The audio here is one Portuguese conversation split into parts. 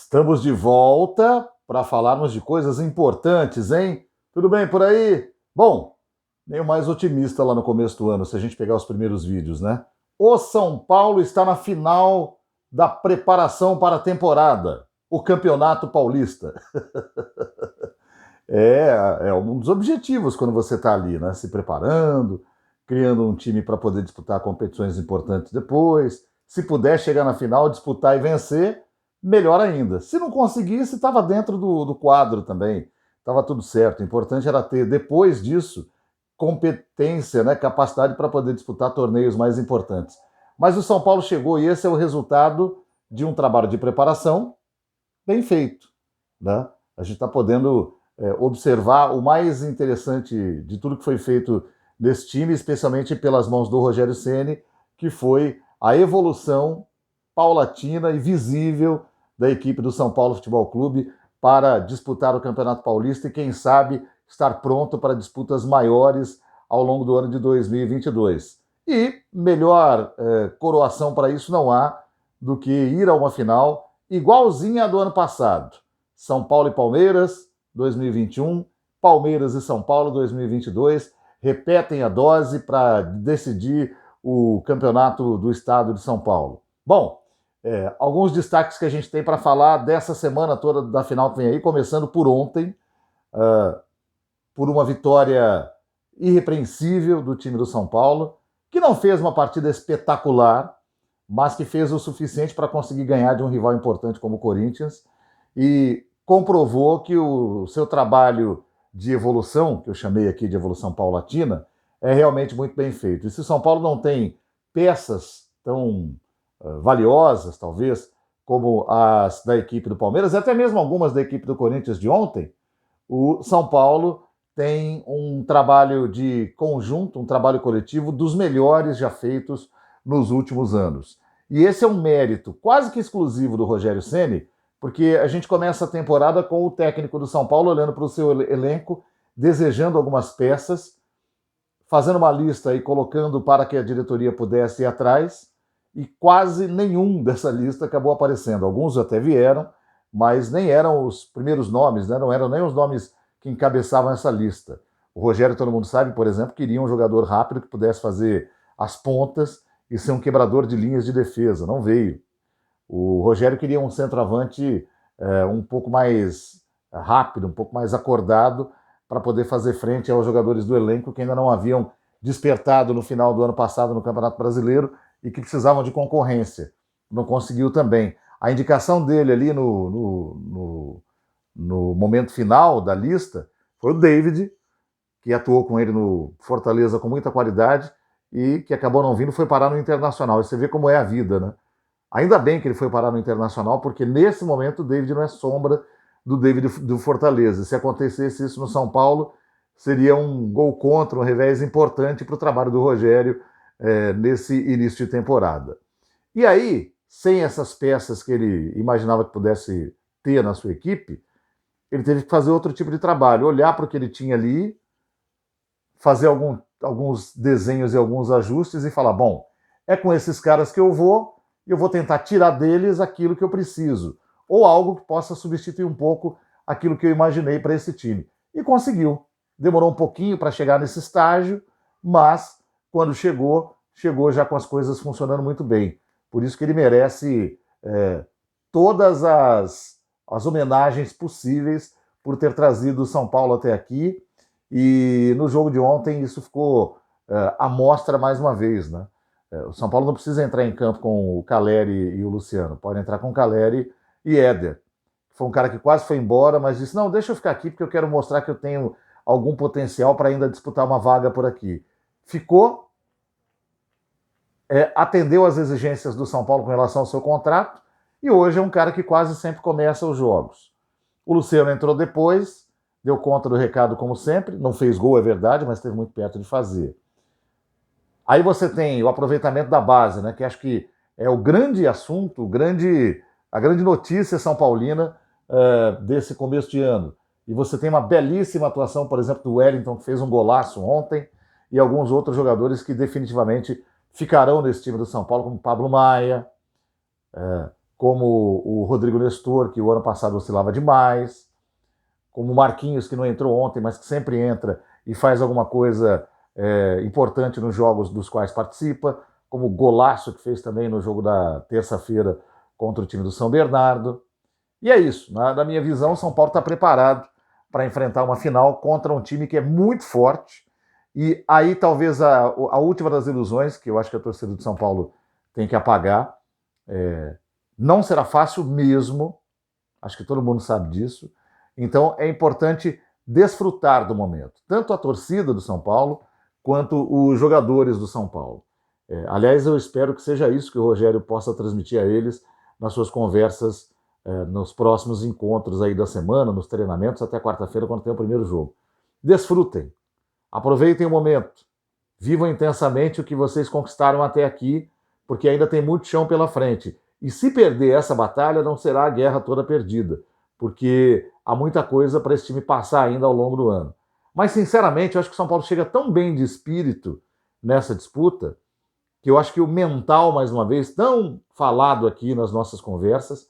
Estamos de volta para falarmos de coisas importantes, hein? Tudo bem por aí? Bom, nem o mais otimista lá no começo do ano, se a gente pegar os primeiros vídeos, né? O São Paulo está na final da preparação para a temporada, o Campeonato Paulista. É um dos objetivos quando você está ali, né? Se preparando, criando um time para poder disputar competições importantes depois. Se puder chegar na final, disputar e vencer, melhor ainda. Se não conseguisse, estava dentro do quadro também. Estava tudo certo. O importante era ter, depois disso, competência, né? Capacidade para poder disputar torneios mais importantes. Mas o São Paulo chegou e esse é o resultado de um trabalho de preparação bem feito, né? A gente está podendo observar o mais interessante de tudo que foi feito nesse time, especialmente pelas mãos do Rogério Ceni, que foi a evolução paulatina e visível da equipe do São Paulo Futebol Clube para disputar o Campeonato Paulista e, quem sabe, estar pronto para disputas maiores ao longo do ano de 2022. E melhor coroação para isso não há do que ir a uma final igualzinha à do ano passado. São Paulo e Palmeiras, 2021, Palmeiras e São Paulo, 2022, repetem a dose para decidir o campeonato do estado de São Paulo. Bom, alguns destaques que a gente tem para falar dessa semana toda da final que vem aí, começando por ontem, por uma vitória irrepreensível do time do São Paulo, que não fez uma partida espetacular, mas que fez o suficiente para conseguir ganhar de um rival importante como o Corinthians e comprovou que o seu trabalho de evolução, que eu chamei aqui de evolução paulatina, é realmente muito bem feito. E se o São Paulo não tem peças tão valiosas, talvez, como as da equipe do Palmeiras, e até mesmo algumas da equipe do Corinthians de ontem, o São Paulo tem um trabalho de conjunto, um trabalho coletivo dos melhores já feitos nos últimos anos. E esse é um mérito quase que exclusivo do Rogério Ceni, porque a gente começa a temporada com o técnico do São Paulo olhando para o seu elenco, desejando algumas peças, fazendo uma lista e colocando para que a diretoria pudesse ir atrás, e quase nenhum dessa lista acabou aparecendo. Alguns até vieram, mas nem eram os primeiros nomes, né? Não eram nem os nomes que encabeçavam essa lista. O Rogério, todo mundo sabe, por exemplo, queria um jogador rápido que pudesse fazer as pontas e ser um quebrador de linhas de defesa. Não veio. O Rogério queria um centroavante um pouco mais rápido, um pouco mais acordado, para poder fazer frente aos jogadores do elenco que ainda não haviam despertado no final do ano passado no Campeonato Brasileiro e que precisavam de concorrência. Não conseguiu também. A indicação dele ali no momento final da lista foi o David, que atuou com ele no Fortaleza com muita qualidade e que acabou não vindo, foi parar no Internacional. E você vê como é a vida, né? Ainda bem que ele foi parar no Internacional, porque nesse momento o David não é sombra do David do Fortaleza. Se acontecesse isso no São Paulo, seria um gol contra, um revés importante para o trabalho do Rogério nesse início de temporada. E aí, sem essas peças que ele imaginava que pudesse ter na sua equipe, ele teve que fazer outro tipo de trabalho, olhar para o que ele tinha ali, fazer alguns desenhos e alguns ajustes e falar, bom, é com esses caras que eu vou tentar tirar deles aquilo que eu preciso, ou algo que possa substituir um pouco aquilo que eu imaginei para esse time. E conseguiu. Demorou um pouquinho para chegar nesse estágio, mas quando chegou já com as coisas funcionando muito bem. Por isso que ele merece todas as homenagens possíveis por ter trazido o São Paulo até aqui. E no jogo de ontem isso ficou à mostra mais uma vez, né? O São Paulo não precisa entrar em campo com o Caleri e o Luciano, pode entrar com o Caleri e Éder. Foi um cara que quase foi embora, mas disse, não, deixa eu ficar aqui porque eu quero mostrar que eu tenho algum potencial para ainda disputar uma vaga por aqui. Ficou, atendeu às exigências do São Paulo com relação ao seu contrato e hoje é um cara que quase sempre começa os jogos. O Luciano entrou depois, deu conta do recado como sempre, não fez gol, é verdade, mas esteve muito perto de fazer. Aí você tem o aproveitamento da base, né, que acho que é o grande assunto, a grande notícia são paulina desse começo de ano. E você tem uma belíssima atuação, por exemplo, do Wellington, que fez um golaço ontem, e alguns outros jogadores que definitivamente ficarão nesse time do São Paulo, como Pablo Maia, como o Rodrigo Nestor, que o ano passado oscilava demais, como o Marquinhos, que não entrou ontem, mas que sempre entra e faz alguma coisa importante nos jogos dos quais participa, como o golaço que fez também no jogo da terça-feira contra o time do São Bernardo. E é isso. Na minha visão, o São Paulo está preparado para enfrentar uma final contra um time que é muito forte. E aí talvez a última das ilusões, que eu acho que a torcida do São Paulo tem que apagar, não será fácil mesmo, acho que todo mundo sabe disso. Então é importante desfrutar do momento, tanto a torcida do São Paulo quanto os jogadores do São Paulo. Aliás, eu espero que seja isso que o Rogério possa transmitir a eles nas suas conversas nos próximos encontros aí da semana, nos treinamentos, até quarta-feira, quando tem o primeiro jogo. Desfrutem, aproveitem o momento, vivam intensamente o que vocês conquistaram até aqui, porque ainda tem muito chão pela frente. E se perder essa batalha, não será a guerra toda perdida, porque há muita coisa para esse time passar ainda ao longo do ano. Mas, sinceramente, eu acho que o São Paulo chega tão bem de espírito nessa disputa, que eu acho que o mental, mais uma vez, tão falado aqui nas nossas conversas,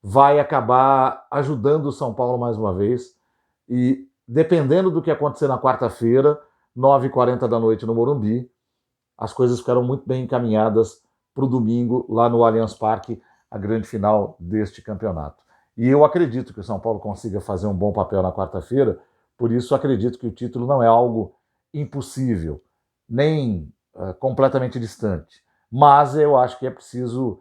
vai acabar ajudando o São Paulo mais uma vez. E, dependendo do que acontecer na quarta-feira, 9h40 da noite no Morumbi, as coisas ficaram muito bem encaminhadas para o domingo, lá no Allianz Parque, a grande final deste campeonato. E eu acredito que o São Paulo consiga fazer um bom papel na quarta-feira, por isso acredito que o título não é algo impossível, nem completamente distante. Mas eu acho que é preciso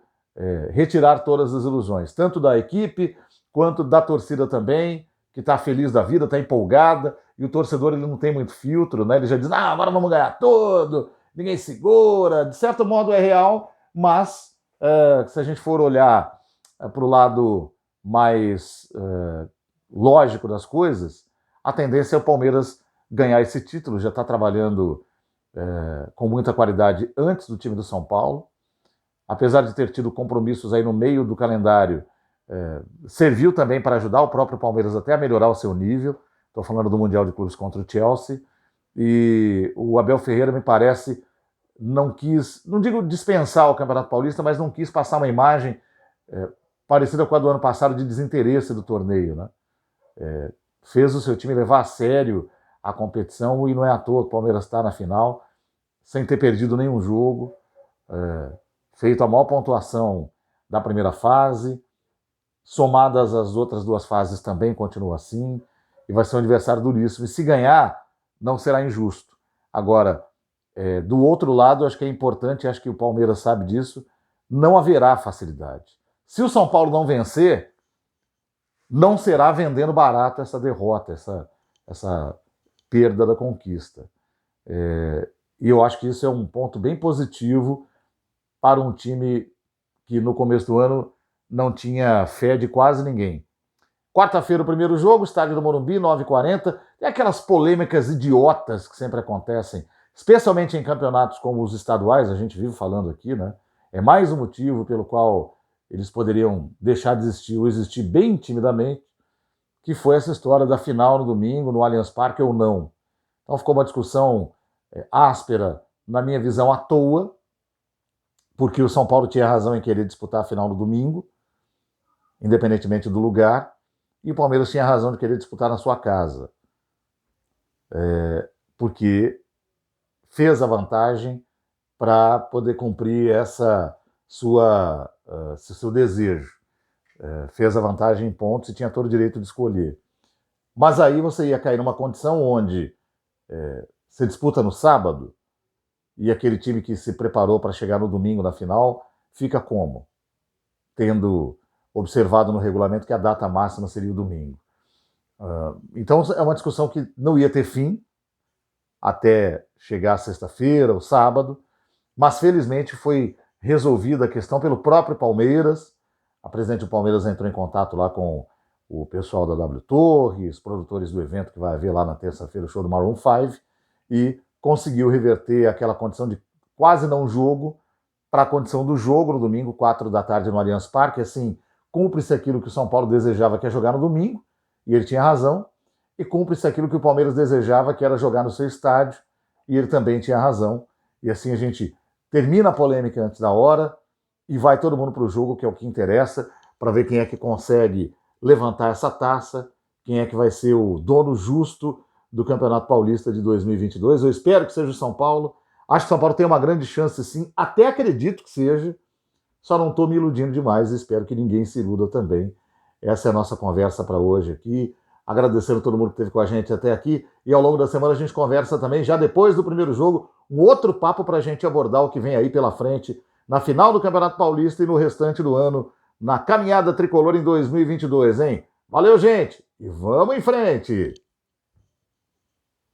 retirar todas as ilusões, tanto da equipe, quanto da torcida também, que está feliz da vida, está empolgada, e o torcedor ele não tem muito filtro, né? Ele já diz, agora vamos ganhar tudo, ninguém segura, de certo modo é real, mas se a gente for olhar para o lado mais lógico das coisas, a tendência é o Palmeiras ganhar esse título, já está trabalhando com muita qualidade antes do time do São Paulo, apesar de ter tido compromissos aí no meio do calendário, serviu também para ajudar o próprio Palmeiras até a melhorar o seu nível. Estou falando do Mundial de Clubes contra o Chelsea, e o Abel Ferreira, me parece, não quis, não digo dispensar o Campeonato Paulista, mas não quis passar uma imagem parecida com a do ano passado de desinteresse do torneio, né? Fez o seu time levar a sério a competição, e não é à toa que o Palmeiras está na final, sem ter perdido nenhum jogo, feito a maior pontuação da primeira fase, somadas as outras duas fases também continua assim, e vai ser um adversário duríssimo. E se ganhar, não será injusto. Agora, do outro lado, acho que é importante, acho que o Palmeiras sabe disso, não haverá facilidade. Se o São Paulo não vencer, não será vendendo barato essa derrota, essa perda da conquista. E eu acho que isso é um ponto bem positivo para um time que no começo do ano não tinha fé de quase ninguém. Quarta-feira o primeiro jogo, estádio do Morumbi, 9h40. Tem aquelas polêmicas idiotas que sempre acontecem, especialmente em campeonatos como os estaduais, a gente vive falando aqui, né? É mais um motivo pelo qual eles poderiam deixar de existir ou existir bem timidamente, que foi essa história da final no domingo, no Allianz Parque ou não. Então ficou uma discussão áspera, na minha visão, à toa, porque o São Paulo tinha razão em querer disputar a final no domingo, independentemente do lugar, e o Palmeiras tinha razão de querer disputar na sua casa, porque fez a vantagem para poder cumprir seu desejo. Fez a vantagem em pontos e tinha todo o direito de escolher. Mas aí você ia cair numa condição onde você disputa no sábado, e aquele time que se preparou para chegar no domingo na final, fica como? Tendo observado no regulamento que a data máxima seria o domingo. Então é uma discussão que não ia ter fim até chegar sexta-feira ou sábado, mas felizmente foi resolvida a questão pelo próprio Palmeiras. A presidente do Palmeiras entrou em contato lá com o pessoal da W Torre, os produtores do evento que vai haver lá na terça-feira, o show do Maroon 5, e conseguiu reverter aquela condição de quase não jogo para a condição do jogo no domingo, 4 da tarde no Allianz Parque. Assim, cumpre-se aquilo que o São Paulo desejava, que é jogar no domingo, e ele tinha razão, e cumpre-se aquilo que o Palmeiras desejava, que era jogar no seu estádio, e ele também tinha razão. E assim a gente termina a polêmica antes da hora e vai todo mundo para o jogo, que é o que interessa, para ver quem é que consegue levantar essa taça, quem é que vai ser o dono justo do Campeonato Paulista de 2022. Eu espero que seja o São Paulo. Acho que o São Paulo tem uma grande chance, sim. Até acredito que seja. Só não estou me iludindo demais. Espero que ninguém se iluda também. Essa é a nossa conversa para hoje aqui. Agradecendo a todo mundo que esteve com a gente até aqui. E ao longo da semana a gente conversa também, já depois do primeiro jogo, um outro papo para a gente abordar o que vem aí pela frente, na final do Campeonato Paulista e no restante do ano, na caminhada tricolor em 2022, hein? Valeu, gente! E vamos em frente!